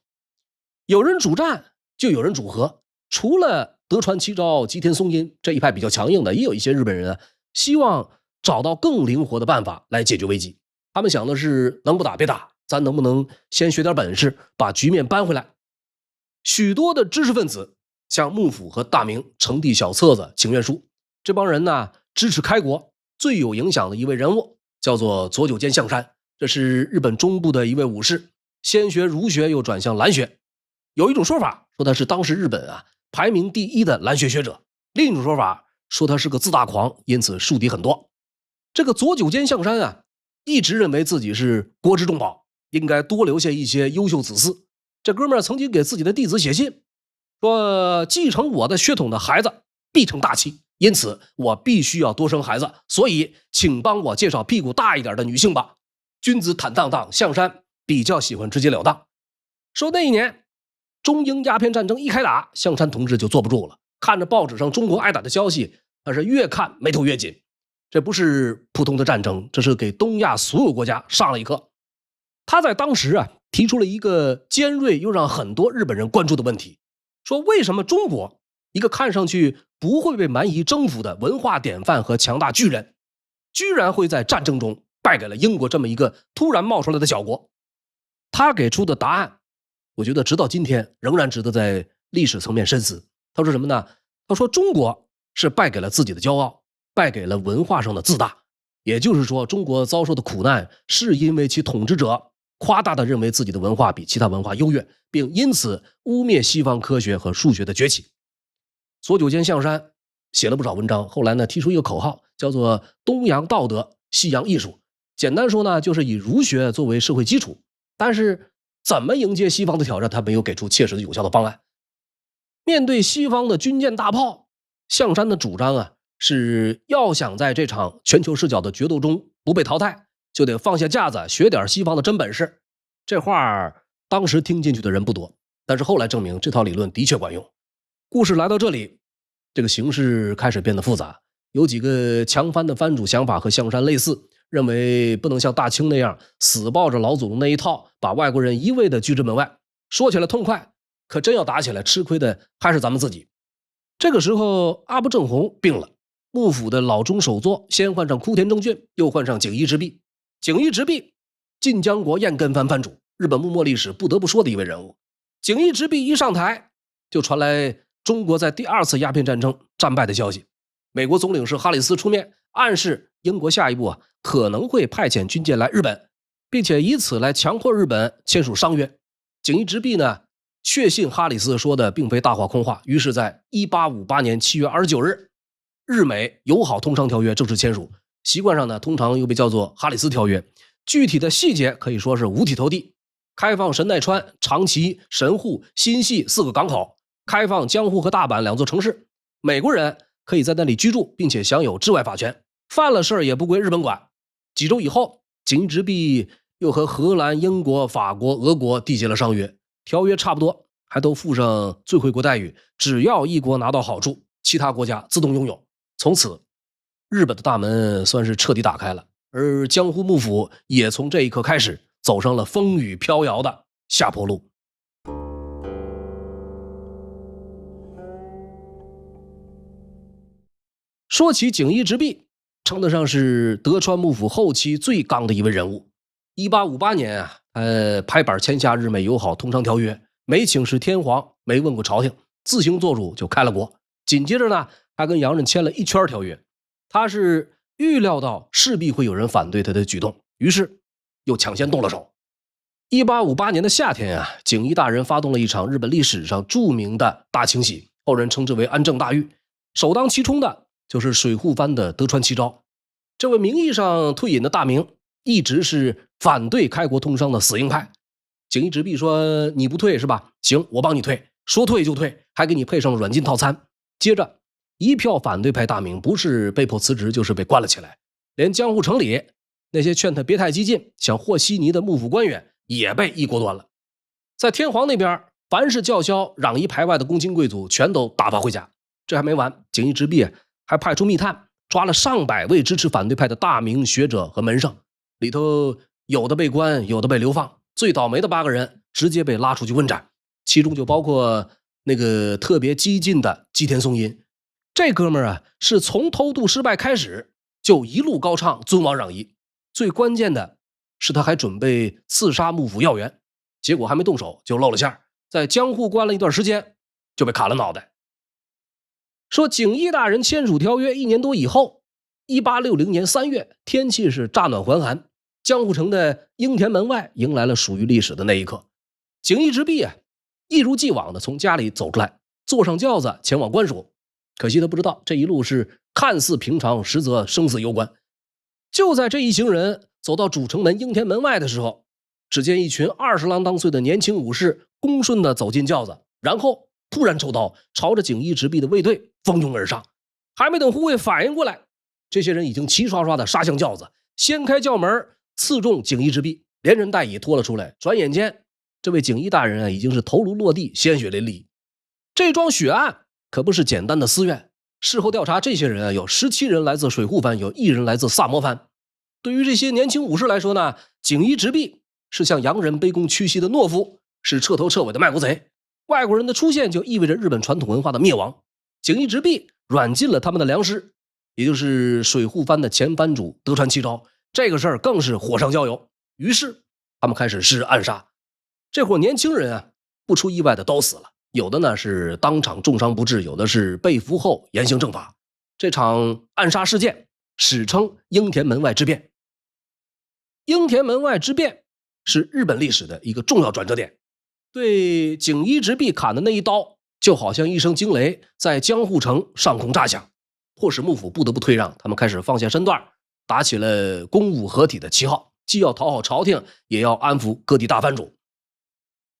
[SPEAKER 1] 有人主战就有人主和，除了德川齐昭、吉田松阴这一派比较强硬的，也有一些日本人希望找到更灵活的办法来解决危机。他们想的是能不打别打，咱能不能先学点本事把局面扳回来。许多的知识分子向幕府和大明呈递小册子请愿书，这帮人呢支持开国。最有影响的一位人物叫做佐久间象山，这是日本中部的一位武士，先学儒学又转向兰学。有一种说法说他是当时日本排名第一的兰学学者，另一种说法说他是个自大狂，因此树敌很多。这个佐久间象山一直认为自己是国之重宝，应该多留下一些优秀子嗣。这哥们曾经给自己的弟子写信说，继承我的血统的孩子必成大器，因此我必须要多生孩子，所以请帮我介绍屁股大一点的女性吧。君子坦荡荡，象山比较喜欢直截了当。说那一年中英鸦片战争一开打，象山同志就坐不住了，看着报纸上中国挨打的消息，他是越看眉头越紧。这不是普通的战争，这是给东亚所有国家上了一课。他在当时提出了一个尖锐又让很多日本人关注的问题，说为什么中国一个看上去不会被蛮夷征服的文化典范和强大巨人，居然会在战争中败给了英国这么一个突然冒出来的小国？他给出的答案，我觉得直到今天仍然值得在历史层面深思。他说什么呢？他说中国是败给了自己的骄傲，败给了文化上的自大。也就是说，中国遭受的苦难是因为其统治者夸大地认为自己的文化比其他文化优越，并因此污蔑西方科学和数学的崛起。佐久间象山写了不少文章，后来呢提出一个口号，叫做东洋道德，西洋艺术。简单说呢，就是以儒学作为社会基础，但是怎么迎接西方的挑战，他没有给出切实的有效的方案。面对西方的军舰大炮，象山的主张是要想在这场全球视角的决斗中不被淘汰，就得放下架子，学点西方的真本事。这话当时听进去的人不多，但是后来证明这套理论的确管用。故事来到这里，这个形势开始变得复杂。有几个强藩的藩主想法和象山类似，认为不能像大清那样死抱着老祖宗那一套，把外国人一味的拒之门外。说起来痛快，可真要打起来，吃亏的还是咱们自己。这个时候阿部正弘病了，幕府的老中首座先换上枯田正俊，又换上景一直弼。景一直弼，晋江国燕根藩藩主，日本幕末历史不得不说的一位人物。景一直弼一上台，就传来中国在第二次鸦片战争战败的消息。美国总领事哈里斯出面暗示英国下一步可能会派遣军舰来日本，并且以此来强迫日本签署商约。景一直弼呢确信哈里斯说的并非大话空话，于是在1858年7月29日，日美友好通商条约正式签署。习惯上呢，通常又被叫做哈里斯条约。具体的细节可以说是五体投地：开放神奈川、长崎、神户、新系4个港口，开放江户和大阪2座城市，美国人可以在那里居住，并且享有治外法权，犯了事也不归日本管。几周以后，景一直弼又和荷兰、英国、法国、俄国缔结了商约，条约差不多，还都附上最惠国待遇，只要一国拿到好处，其他国家自动拥有。从此日本的大门算是彻底打开了，而江户幕府也从这一刻开始走上了风雨飘摇的下坡路。说起景一直弼，称得上是德川幕府后期最刚的一位人物。1858年啊，拍板签下日美友好通商条约，没请示天皇，没问过朝廷，自行做主就开了国。紧接着呢，还跟洋人签了一圈条约。他是预料到势必会有人反对他的举动，于是又抢先动了手。1858年的夏天啊，景义大人发动了一场日本历史上著名的大清洗，后人称之为安政大狱。首当其冲的就是水户藩的德川齐昭。这位名义上退隐的大名，一直是反对开国通商的死硬派。景义直弼说：“你不退是吧？行，我帮你退，说退就退，还给你配上软禁套餐。”接着，一票反对派大名不是被迫辞职，就是被关了起来。连江户城里那些劝他别太激进、想和稀泥的幕府官员也被一锅端了。在天皇那边，凡是叫嚣攘夷排外的公卿贵族全都打发回家。这还没完，景义直弼还派出密探抓了上百位支持反对派的大名学者和门生，里头有的被关，有的被流放。最倒霉的8个人直接被拉出去问斩，其中就包括那个特别激进的吉田松阴。这哥们儿啊，是从偷渡失败开始就一路高唱尊王攘夷，最关键的是他还准备刺杀幕府要员，结果还没动手就露了馅儿，在江户关了一段时间就被砍了脑袋。说景义大人签署条约1年多以后，1860年3月，天气是乍暖还寒，江户城的应田门外迎来了属于历史的那一刻。景义直弼啊，一如既往的从家里走出来，坐上轿子前往官署。可惜他不知道，这一路是看似平常，实则生死攸关。就在这一行人走到主城门应田门外的时候，只见一群20郎当岁的年轻武士恭顺地走进轿子，然后突然抽刀朝着景义直弼的卫队蜂拥而上。还没等护卫反应过来，这些人已经齐刷刷地杀向轿子，掀开轿门，刺中景义直弼，连人带椅拖了出来。转眼间，这位景义大人啊，已经是头颅落地，鲜血淋漓。这桩血案可不是简单的私怨。事后调查，这些人啊，有17人来自水户藩，有1人来自萨摩藩。对于这些年轻武士来说呢，景义直弼是向洋人卑躬屈膝的懦夫，是彻头彻尾的卖国贼。外国人的出现就意味着日本传统文化的灭亡。景义直弼软禁了他们的良师，也就是水户藩的前藩主德川齐昭。这个事儿更是火上浇油，于是他们开始施暗杀。这伙年轻人啊，不出意外的都死了，有的呢是当场重伤不治，有的是被俘后严刑正法。这场暗杀事件史称应田门外之变。应田门外之变是日本历史的一个重要转折点，对景义直弼砍的那一刀，就好像一声惊雷在江户城上空炸响，迫使幕府不得不退让。他们开始放下身段，打起了公武合体的旗号，既要讨好朝廷，也要安抚各地大藩主。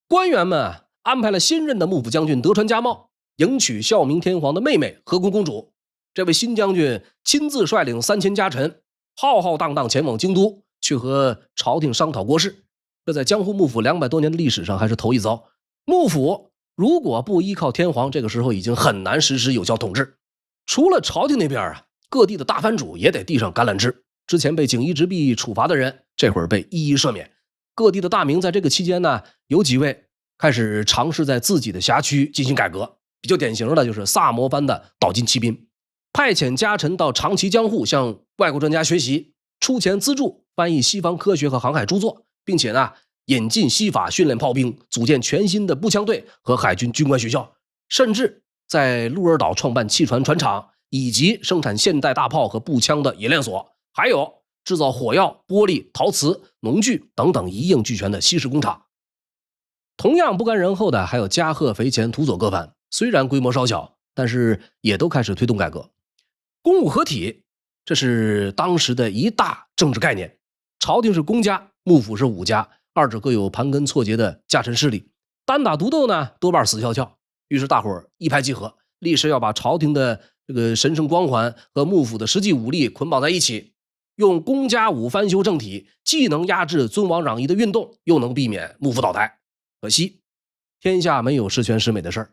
[SPEAKER 1] 官员们安排了新任的幕府将军德川家茂迎娶孝明天皇的妹妹和宫公主。这位新将军亲自率领3000家臣，浩浩荡荡前往京都，去和朝廷商讨国事。这在江户幕府200多年的历史上还是头一遭。幕府如果不依靠天皇，这个时候已经很难实施有效统治。除了朝廷那边啊，各地的大藩主也得递上橄榄枝。之前被景义直弼处罚的人，这会儿被一一赦免。各地的大名在这个期间呢，有几位开始尝试在自己的辖区进行改革。比较典型的就是萨摩藩的岛津骑兵，派遣家臣到长崎江户向外国专家学习，出钱资助翻译西方科学和航海著作，并且呢引进西法训练炮兵，组建全新的步枪队和海军军官学校，甚至在鹿儿岛创办汽船船厂，以及生产现代大炮和步枪的冶炼所，还有制造火药、玻璃、陶瓷、农具等等一应俱全的西式工厂。同样不甘人后的还有加贺、肥前、土佐各藩，虽然规模稍小，但是也都开始推动改革。公武合体，这是当时的一大政治概念。朝廷是公家，幕府是武家，二者各有盘根错节的家臣势力，单打独斗呢多半死翘翘。于是大伙儿一拍即合，立誓要把朝廷的这个神圣光环和幕府的实际武力捆绑在一起，用公家武翻修政体，既能压制尊王攘夷的运动，又能避免幕府倒台。可惜天下没有十全十美的事儿。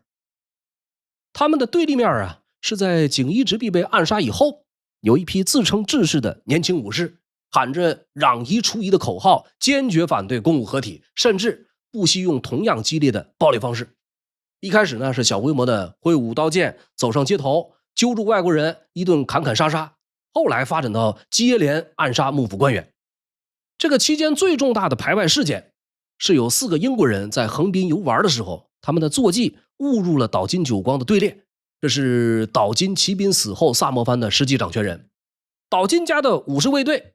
[SPEAKER 1] 他们的对立面啊，是在景义直弼被暗杀以后，有一批自称志士的年轻武士，喊着攘夷除夷的口号，坚决反对公武合体，甚至不惜用同样激烈的暴力方式。一开始呢是小规模的挥舞刀剑，走上街头揪住外国人一顿砍砍杀杀，后来发展到接连暗杀幕府官员。这个期间最重大的排外事件是有4个英国人在横滨游玩的时候，他们的坐骑误入了岛津久光的队列，这是岛津骑兵死后萨摩藩的实际掌权人。岛津家的武士卫队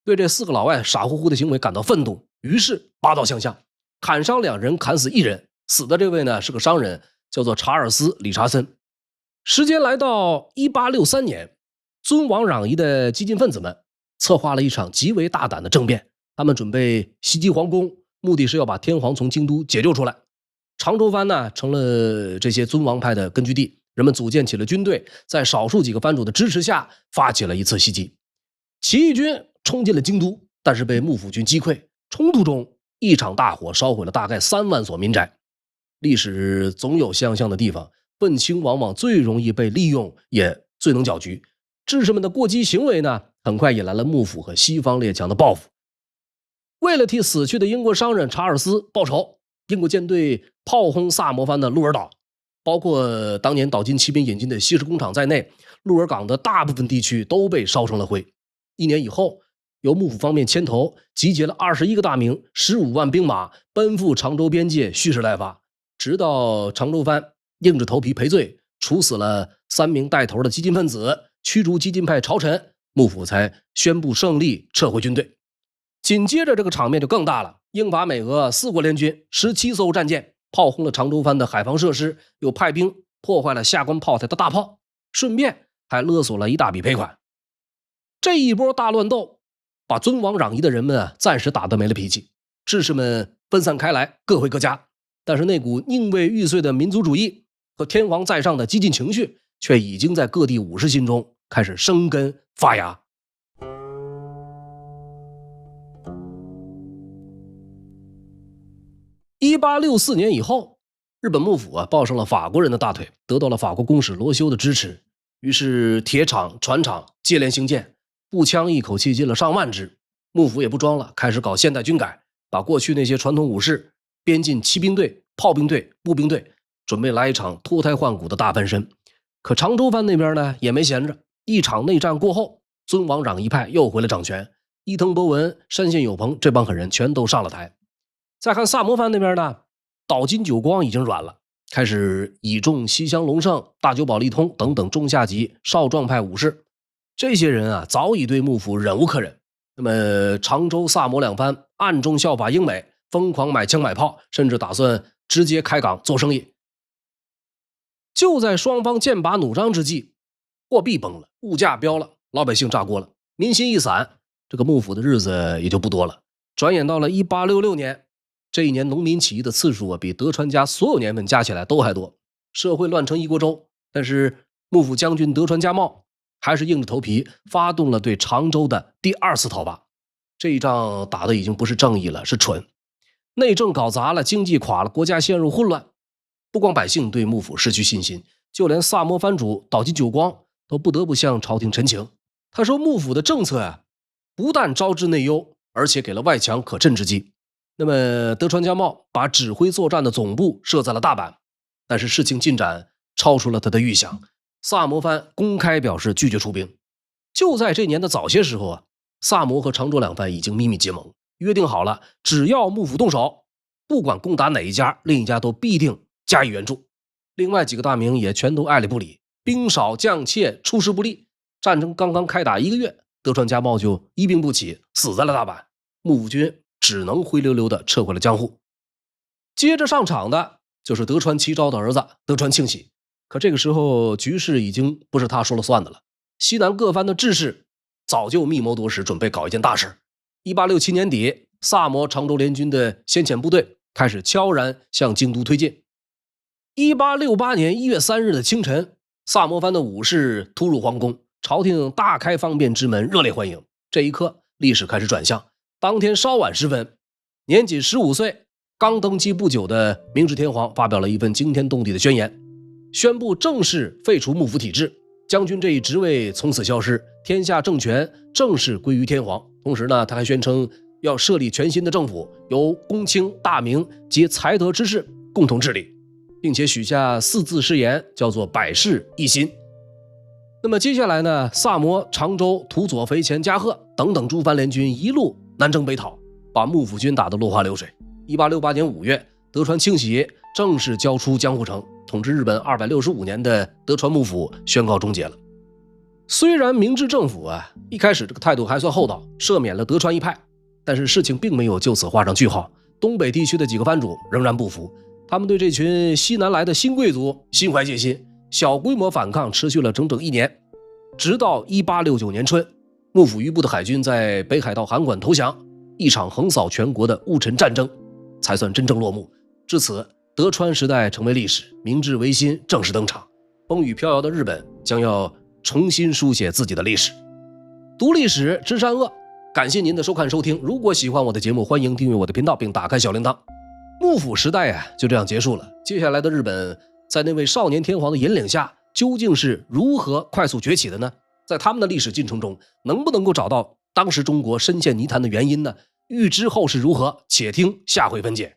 [SPEAKER 1] 对这4个老外傻乎乎的行为感到愤怒，于是拔刀相向，砍伤2人，砍死1人。死的这位呢是个商人，叫做查尔斯·理查森。时间来到1863年，尊王攘夷的激进分子们策划了一场极为大胆的政变，他们准备袭击皇宫，目的是要把天皇从京都解救出来。长州藩呢成了这些尊王派的根据地，人们组建起了军队，在少数几个藩主的支持下发起了一次袭击。起义军冲进了京都，但是被幕府军击溃，冲突中一场大火烧毁了大概3万所民宅。历史总有相像的地方，愤青往往最容易被利用，也最能搅局。志士们的过激行为呢，很快引来了幕府和西方列强的报复。为了替死去的英国商人查尔斯报仇，英国舰队炮轰萨摩藩的鹿儿岛，包括当年岛津骑兵引进的锡石工厂在内，鹿儿港的大部分地区都被烧成了灰。1年以后，由幕府方面牵头，集结了21个大名、15万兵马，奔赴常州边界蓄势待发，直到常州藩硬着头皮赔罪，处死了3名带头的激进分子，驱逐激进派朝臣，幕府才宣布胜利，撤回军队。紧接着这个场面就更大了，英法美俄4国联军17艘战舰炮轰了常州藩的海防设施，又派兵破坏了下关炮台的大炮，顺便还勒索了一大笔赔款。这一波大乱斗把尊王攘夷的人们暂时打得没了脾气，志士们分散开来，各回各家。但是那股宁为玉碎的民族主义和天皇在上的激进情绪，却已经在各地武士心中开始生根发芽。1864年以后，日本幕府抱上了法国人的大腿，得到了法国公使罗修的支持，于是铁厂、船厂接连兴建，步枪一口气进了上万支。幕府也不装了，开始搞现代军改，把过去那些传统武士编进骑兵队、炮兵队、步兵队，准备来一场脱胎换骨的大翻身。可常州藩那边呢也没闲着，一场内战过后，尊王攘夷派又回了掌权，伊藤博文、山县有朋这帮狠人全都上了台。再看萨摩藩那边呢，岛津久光已经软了，开始倚重西乡隆盛、大久保利通等等中下级少壮派武士。这些人早已对幕府忍无可忍。那么常州、萨摩两藩暗中效法英美，疯狂买枪买炮，甚至打算直接开港做生意。就在双方剑拔弩张之际，货币崩了，物价飙了，老百姓炸锅了，民心一散，这个幕府的日子也就不多了。转眼到了1866年，这一年农民起义的次数比德川家所有年份加起来都还多，社会乱成一锅粥。但是幕府将军德川家茂还是硬着头皮发动了对常州的第2次讨伐。这一仗打的已经不是正义了，是蠢。内政搞砸了，经济垮了，国家陷入混乱。不光百姓对幕府失去信心，就连萨摩藩主岛津久光都不得不向朝廷陈情。他说幕府的政策不但招致内忧，而且给了外强可趁之机。那么德川家茂把指挥作战的总部设在了大阪，但是事情进展超出了他的预想，萨摩藩公开表示拒绝出兵。就在这年的早些时候萨摩和常州两藩已经秘密结盟，约定好了，只要幕府动手，不管攻打哪一家，另一家都必定加以援助。另外几个大名也全都爱理不理，兵少将怯，出师不利。战争刚刚开打1个月，德川家茂就一病不起，死在了大阪。幕府军只能灰溜溜地撤回了江户。接着上场的就是德川齐昭的儿子德川庆喜，可这个时候局势已经不是他说了算的了。西南各藩的志士早就密谋多时，准备搞一件大事。1867年底，萨摩常州联军的先遣部队开始悄然向京都推进。1868年1月3日的清晨，萨摩藩的武士突入皇宫，朝廷大开方便之门，热烈欢迎。这一刻，历史开始转向。当天稍晚时分，年仅15岁、刚登基不久的明治天皇发表了一份惊天动地的宣言，宣布正式废除幕府体制，将军这一职位从此消失，天下政权正式归于天皇。同时呢，他还宣称要设立全新的政府，由公卿、大名及才德之士共同治理，并且许下4字誓言，叫做百世一心。那么接下来呢，萨摩、常州、土佐、肥前、加贺等等诸藩联军一路南征北讨，把幕府军打得落花流水。1868年5月，德川庆喜正式交出江户城，统治日本265年的德川幕府宣告终结了。虽然明治政府一开始这个态度还算厚道，赦免了德川一派，但是事情并没有就此画上句号。东北地区的几个藩主仍然不服，他们对这群西南来的新贵族心怀戒心，小规模反抗持续了整整1年，直到1869年春，幕府余部的海军在北海道函馆投降，一场横扫全国的戊辰战争才算真正落幕。至此，德川时代成为历史，明治维新正式登场，风雨飘摇的日本将要重新书写自己的历史。读历史知善恶，感谢您的收看收听。如果喜欢我的节目，欢迎订阅我的频道并打开小铃铛。幕府时代就这样结束了。接下来的日本在那位少年天皇的引领下，究竟是如何快速崛起的呢？在他们的历史进程中，能不能够找到当时中国深陷泥潭的原因呢？欲知后事如何，且听下回分解。